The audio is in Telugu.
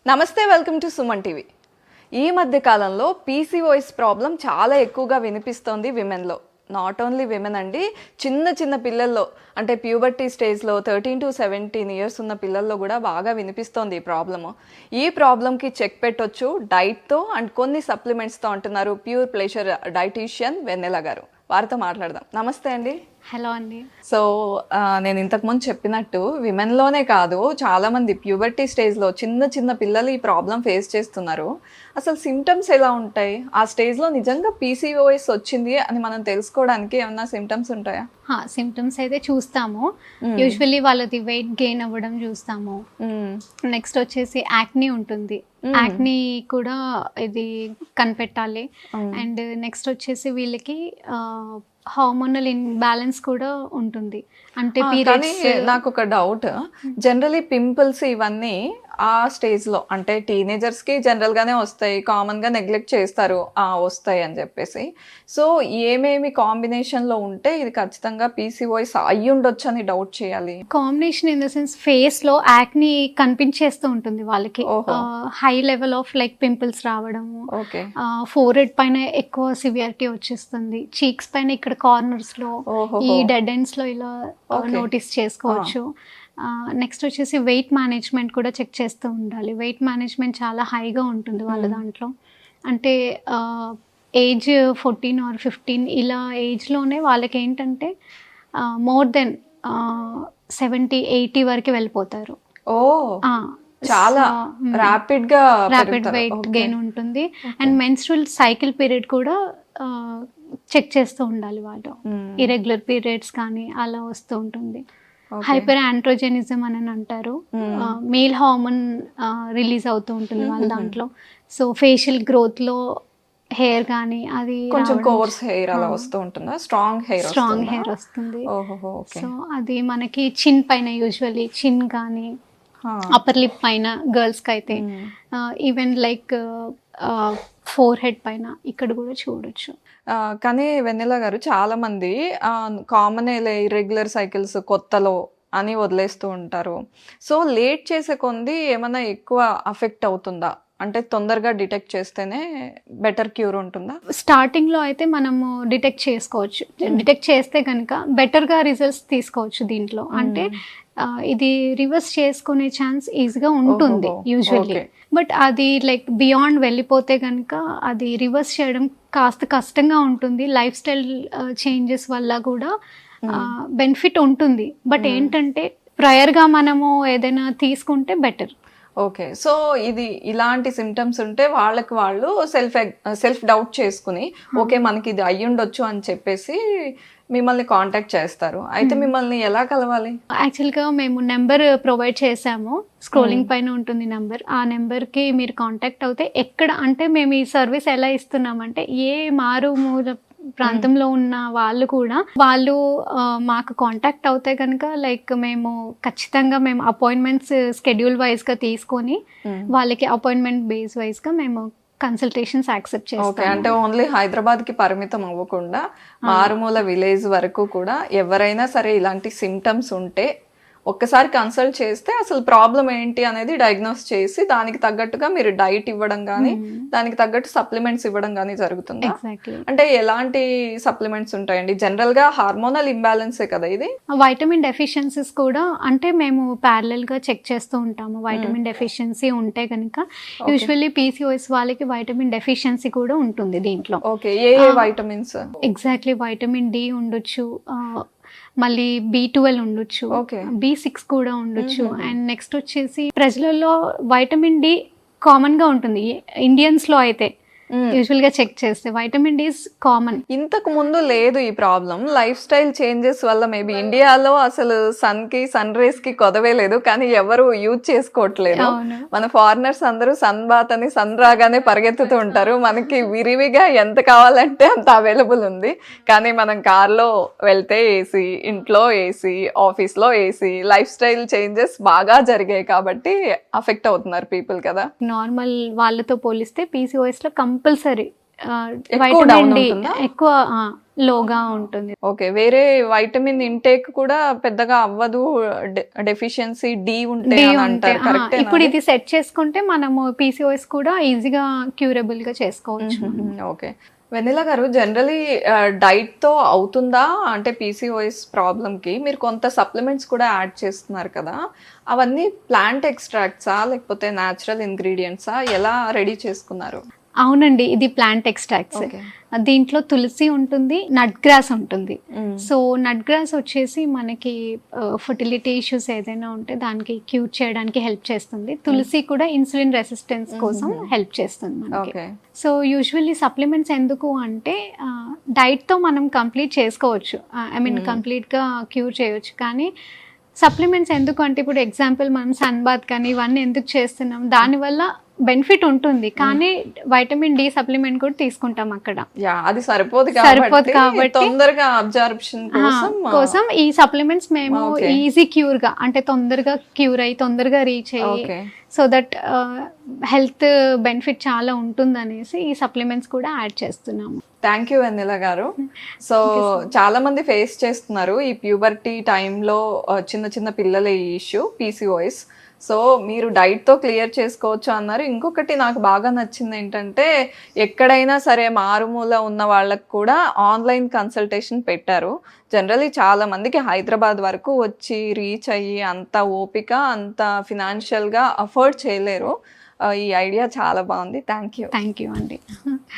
నమస్తే, వెల్కమ్ టు సుమన్ టీవీ. ఈ మధ్య కాలంలో పీసీఓఎస్ ప్రాబ్లం చాలా ఎక్కువగా వినిపిస్తోంది విమెన్లో. నాట్ ఓన్లీ విమెన్ అండి, చిన్న చిన్న పిల్లల్లో అంటే ప్యూబర్టీ స్టేజ్లో 13 to 17 ఇయర్స్ ఉన్న పిల్లల్లో కూడా బాగా వినిపిస్తోంది ఈ ప్రాబ్లము. ఈ ప్రాబ్లంకి చెక్ పెట్టొచ్చు డైట్తో అండ్ కొన్ని సప్లిమెంట్స్తో అంటున్నారు ప్యూర్ ప్లెజర్ డైటీషియన్ వెన్నెల గారు. వారితో మాట్లాడదాం. నమస్తే అండి. హలో అండి. సో నేను ఇంతకుముందు చెప్పినట్టు విమెన్లోనే కాదు, చాలామంది ప్యూబర్టీ స్టేజ్లో చిన్న చిన్న పిల్లలు ఈ ప్రాబ్లం ఫేస్ చేస్తున్నారు. అసలు సిమ్టమ్స్ ఎలా ఉంటాయి? ఆ స్టేజ్లో నిజంగా పీసీఓఎస్ వచ్చింది అని మనం తెలుసుకోవడానికి ఏమన్నా సిమ్టమ్స్ ఉంటాయా? సిమ్టమ్స్ అయితే చూస్తాము. యూజువల్లీ వాళ్ళది వెయిట్ గెయిన్ అవ్వడం చూస్తాము. నెక్స్ట్ వచ్చేసి యాక్నీ ఉంటుంది. యాక్నీ కూడా ఇది కనిపెట్టాలి. అండ్ నెక్స్ట్ వచ్చేసి వీళ్ళకి హార్మోనల్ ఇన్బ్యాలెన్స్ కూడా ఉంటుంది. అంటే నాకు ఒక డౌట్, జనరలీ పింపుల్స్ ఇవన్నీ ఆ స్టేజ్లో అంటే టీనేజర్స్కి జనరల్గానే వస్తాయి, కామన్గా నెగ్లెక్ట్ చేస్తారు వస్తాయి అని చెప్పేసి. సో ఏమేమి కాంబినేషన్లో ఉంటే ఇది ఖచ్చితంగా పీసీఓఎస్ అయ్యి ఉండొచ్చు అని డౌట్ చేయాలి? కాంబినేషన్ ఇన్ ద సెన్స్ ఫేస్లో యాక్నీ కనిపించేస్తూ ఉంటుంది వాళ్ళకి. High level of like pimples రావడము, ఫోర్ హెడ్ పైన ఎక్కువ సివియారిటీ వచ్చేస్తుంది, చీక్స్ పైన ఇక్కడ కార్నర్స్లో ఈ డెడ్ ఎండ్స్లో ఇలా నోటీస్ చేసుకోవచ్చు. నెక్స్ట్ వచ్చేసి వెయిట్ మేనేజ్మెంట్ కూడా చెక్ చేస్తూ ఉండాలి. వెయిట్ మేనేజ్మెంట్ చాలా హైగా ఉంటుంది వాళ్ళ దాంట్లో. అంటే ఏజ్ 14 or 15 ఇలా ఏజ్లోనే వాళ్ళకి ఏంటంటే మోర్ దెన్ 70-80 వరకు వెళ్ళిపోతారు. చాలా ర్యాపిడ్ వెయిట్ గెయిన్ ఉంటుంది. అండ్ మెన్స్ట్రువల్ సైకిల్ పీరియడ్ కూడా చెక్ చేస్తూ ఉండాలి వాళ్ళు. ఇరెగ్యులర్ పీరియడ్స్ కానీ అలా వస్తూ ఉంటుంది. హైపర్ ఆండ్రోజెనిజం అని అంటారు. మేల్ హార్మోన్ రిలీజ్ అవుతూ ఉంటుంది వాళ్ళ దాంట్లో. సో ఫేషియల్ గ్రోత్ లో హెయిర్ కానీ అది కొంచెం కోర్స్ హెయిర్ అలా వస్తూ ఉంటుందా? స్ట్రాంగ్ హెయిర్ వస్తుంది. సో అది మనకి చిన్ పైన, యూజువల్లీ చిన్ కానీ అప్పర్ లిప్ పైన గర్ల్స్ కి అయితే, ఈవెన్ లైక్ ఫోర్ హెడ్ పైన ఇక్కడ కూడా చూడొచ్చు. కానీ వెన్నెల గారు, చాలా మంది కామన్ ఇర్రెగ్యులర్ సైకిల్స్ కొత్తలో అని వదిలేస్తూ ఉంటారు. సో లేట్ చేసే కొంది ఏమైనా ఎక్కువ అఫెక్ట్ అవుతుందా? అంటే తొందరగా డిటెక్ట్ చేస్తేనే బెటర్ క్యూర్ ఉంటుందా? స్టార్టింగ్లో అయితే మనము డిటెక్ట్ చేసుకోవచ్చు. డిటెక్ట్ చేస్తే కనుక బెటర్గా రిజల్ట్స్ తీసుకోవచ్చు దీంట్లో. అంటే ఇది రివర్స్ చేసుకునే ఛాన్స్ ఈజీగా ఉంటుంది యూజువల్లీ. బట్ అది లైక్ బియాండ్ వెళ్ళిపోతే కనుక అది రివర్స్ చేయడం కాస్త కష్టంగా ఉంటుంది. లైఫ్ స్టైల్ చేంజెస్ వల్ల కూడా బెనిఫిట్ ఉంటుంది. బట్ ఏంటంటే ప్రయర్గా మనము ఏదైనా తీసుకుంటే బెటర్. ఓకే. సో ఇది ఇలాంటి సిమ్టమ్స్ ఉంటే వాళ్ళకి వాళ్ళు సెల్ఫ్ డౌట్ చేసుకుని ఓకే మనకి ఇది అయ్యుండొచ్చు అని చెప్పేసి మిమ్మల్ని కాంటాక్ట్ చేస్తారు. అయితే మిమ్మల్ని ఎలా కలవాలి? యాక్చువల్గా మేము నెంబర్ ప్రొవైడ్ చేసాము, స్క్రోలింగ్ పైన ఉంటుంది నెంబర్. ఆ నెంబర్కి మీరు కాంటాక్ట్ అవుతే ఎక్కడ అంటే మేము ఈ సర్వీస్ ఎలా ఇస్తున్నామంటే ఏ మారుమూల ప్రాంతంలో ఉన్న వాళ్ళు కూడా వాళ్ళు మాకు కాంటాక్ట్ అవుతే కనుక లైక్ మేము ఖచ్చితంగా మేము అపాయింట్మెంట్స్ స్కెడ్యూల్ వైజ్గా తీసుకొని వాళ్ళకి అపాయింట్మెంట్ బేస్ వైజ్గా మేము కన్సల్టేషన్స్ యాక్సెప్ట్ చేస్తాం. అంటే ఓన్లీ హైదరాబాద్కి పరిమితం అవ్వకుండా మారుమూల విలేజ్ వరకు కూడా ఎవరైనా సరే ఇలాంటి సిమ్టమ్స్ ఉంటే ఒక్కసారి కన్సల్ట్ చేస్తే అసలు ప్రాబ్లం ఏంటి అనేది డయాగ్నోస్ చేసి దానికి తగ్గట్టుగా మీరు డైట్ ఇవ్వడం కానీ దానికి తగ్గట్టు సప్లిమెంట్స్ ఇవ్వడం కానీ జరుగుతుంది. అంటే ఎలాంటి సప్లిమెంట్స్ ఉంటాయండి? జనరల్ గా హార్మోనల్ ఇంబ్యాలెన్సే కదా ఇది? వైటమిన్ డెఫిషియన్సీస్ కూడా అంటే మేము ప్యారలల్ గా చెక్ చేస్తూ ఉంటాము. వైటమిన్ డెఫిషియన్సీ ఉంటే కనుక యూజువల్లీ పీసీఓఎస్ వాళ్ళకి వైటమిన్ డెఫిషియన్సీ కూడా ఉంటుంది దీంట్లో. ఓకే. ఏ వైటమిన్స్? ఎగ్జాక్ట్లీ వైటమిన్ డి ఉండొచ్చు, మళ్ళీ B12 ఉండొచ్చు, B6 కూడా ఉండొచ్చు. అండ్ నెక్స్ట్ వచ్చేసి ప్రజలలో వైటమిన్ డి కామన్ గా ఉంటుంది. ఇండియన్స్ లో అయితే యూజువల్ గా చెక్ చేస్తే వైటమిన్ డి కామన్. ఇంతకు ముందు లేదు ఈ ప్రాబ్లం. లైఫ్ స్టైల్ చేంజెస్ వల్ల మేబీ ఇండియాలో అసలు సన్ రేస్ కి కొదవే లేదు, కానీ ఎవరు యూజ్ చేసుకోవట్లేదు. మన ఫారినర్స్ అందరూ సన్ బాత్ అని సన్ రాగానే పరిగెత్తుతూ ఉంటారు. మనకి విరివిగా ఎంత కావాలంటే అంత అవైలబుల్ ఉంది. కానీ మనం కార్లో వెళ్తే ఏసీ, ఇంట్లో ఏసీ, ఆఫీస్లో ఏసీ, లైఫ్ స్టైల్ చేంజెస్ బాగా జరిగాయి కాబట్టి అఫెక్ట్ అవుతున్నారు పీపుల్ కదా. నార్మల్ వాళ్ళతో పోలిస్తే పీసీఓఎస్ లో కంపల్సరీ వైటమిన్ డి ఎక్కువ లోగా ఉంటుంది. ఓకే, వేరే వైటమిన్ ఇంటేక్ కూడా పెద్దగా అవ్వదు, డెఫిషియన్సీ డి ఉంటే అని అంటారు, కరెక్టే? ఇప్పుడు ఇది సెట్ చేసుకుంటే మనము పీసీఓఎస్ కూడా ఈజీగా క్యూరబుల్ గా చేసుకోవచ్చు. ఓకే, వెన్నెల గారు, జనరలీ డైట్తో అవుతుందా అంటే పీసీఓఎస్ ప్రాబ్లమ్కి? మీరు కొంత సప్లిమెంట్స్ కూడా యాడ్ చేస్తున్నారు కదా, అవన్నీ ప్లాంట్ ఎక్స్ట్రాక్ట్సా లేకపోతే న్యాచురల్ ఇంగ్రీడియంట్సా, ఎలా రెడీ చేసుకున్నారు? అవునండి, ఇది ప్లాంట్ ఎక్స్ట్రాక్ట్స్. దీంట్లో తులసి ఉంటుంది, నట్ గ్రాస్ ఉంటుంది. సో నట్ గ్రాస్ వచ్చేసి మనకి ఫర్టిలిటీ ఇష్యూస్ ఏదైనా ఉంటే దానికి క్యూర్ చేయడానికి హెల్ప్ చేస్తుంది. తులసి కూడా ఇన్సులిన్ రెసిస్టెన్స్ కోసం హెల్ప్ చేస్తుంది మనకి. సో యూజువల్లీ సప్లిమెంట్స్ ఎందుకు అంటే డైట్తో మనం కంప్లీట్ చేసుకోవచ్చు, ఐ మీన్ కంప్లీట్గా క్యూర్ చేయవచ్చు. కానీ సప్లిమెంట్స్ ఎందుకు అంటే ఇప్పుడు ఎగ్జాంపుల్ మనం సన్ బాత్ కానీ ఇవన్నీ ఎందుకు చేస్తున్నాం, దానివల్ల బెనిఫిట్ ఉంటుంది, కానీ వైటమిన్ డి సప్లిమెంట్ కూడా తీసుకుంటాం అక్కడ, అది సరిపోదు కాబట్టి తొందరగా అబ్జార్ప్షన్ కోసం ఈ సప్లిమెంట్స్ మేము ఈజీ క్యూర్ గా, అంటే తొందరగా క్యూర్ అయ్యి తొందరగా రీచ్ అయ్యి, సో దట్ హెల్త్ బెనిఫిట్ చాలా ఉంటుంది అనేసి ఈ సప్లిమెంట్స్ కూడా యాడ్ చేస్తున్నాము. థ్యాంక్ యూ వెన్నెల గారు. సో చాలా మంది ఫేస్ చేస్తున్నారు ఈ ప్యూబర్టీ టైంలో చిన్న చిన్న పిల్లల ఈ ఇష్యూ పీసీఓఎస్. సో మీరు డైట్తో క్లియర్ చేసుకోవచ్చు అన్నారు. ఇంకొకటి నాకు బాగా నచ్చింది ఏంటంటే, ఎక్కడైనా సరే మారుమూల ఉన్న వాళ్ళకు కూడా ఆన్లైన్ కన్సల్టేషన్ పెట్టారు. జనరలీ చాలా మందికి హైదరాబాద్ వరకు వచ్చి రీచ్ అయ్యి అంత ఓపిక, అంత ఫినాన్షియల్గా అఫోర్డ్ చేయలేరు. ఈ ఐడియా చాలా బాగుంది. థ్యాంక్ యూ అండి.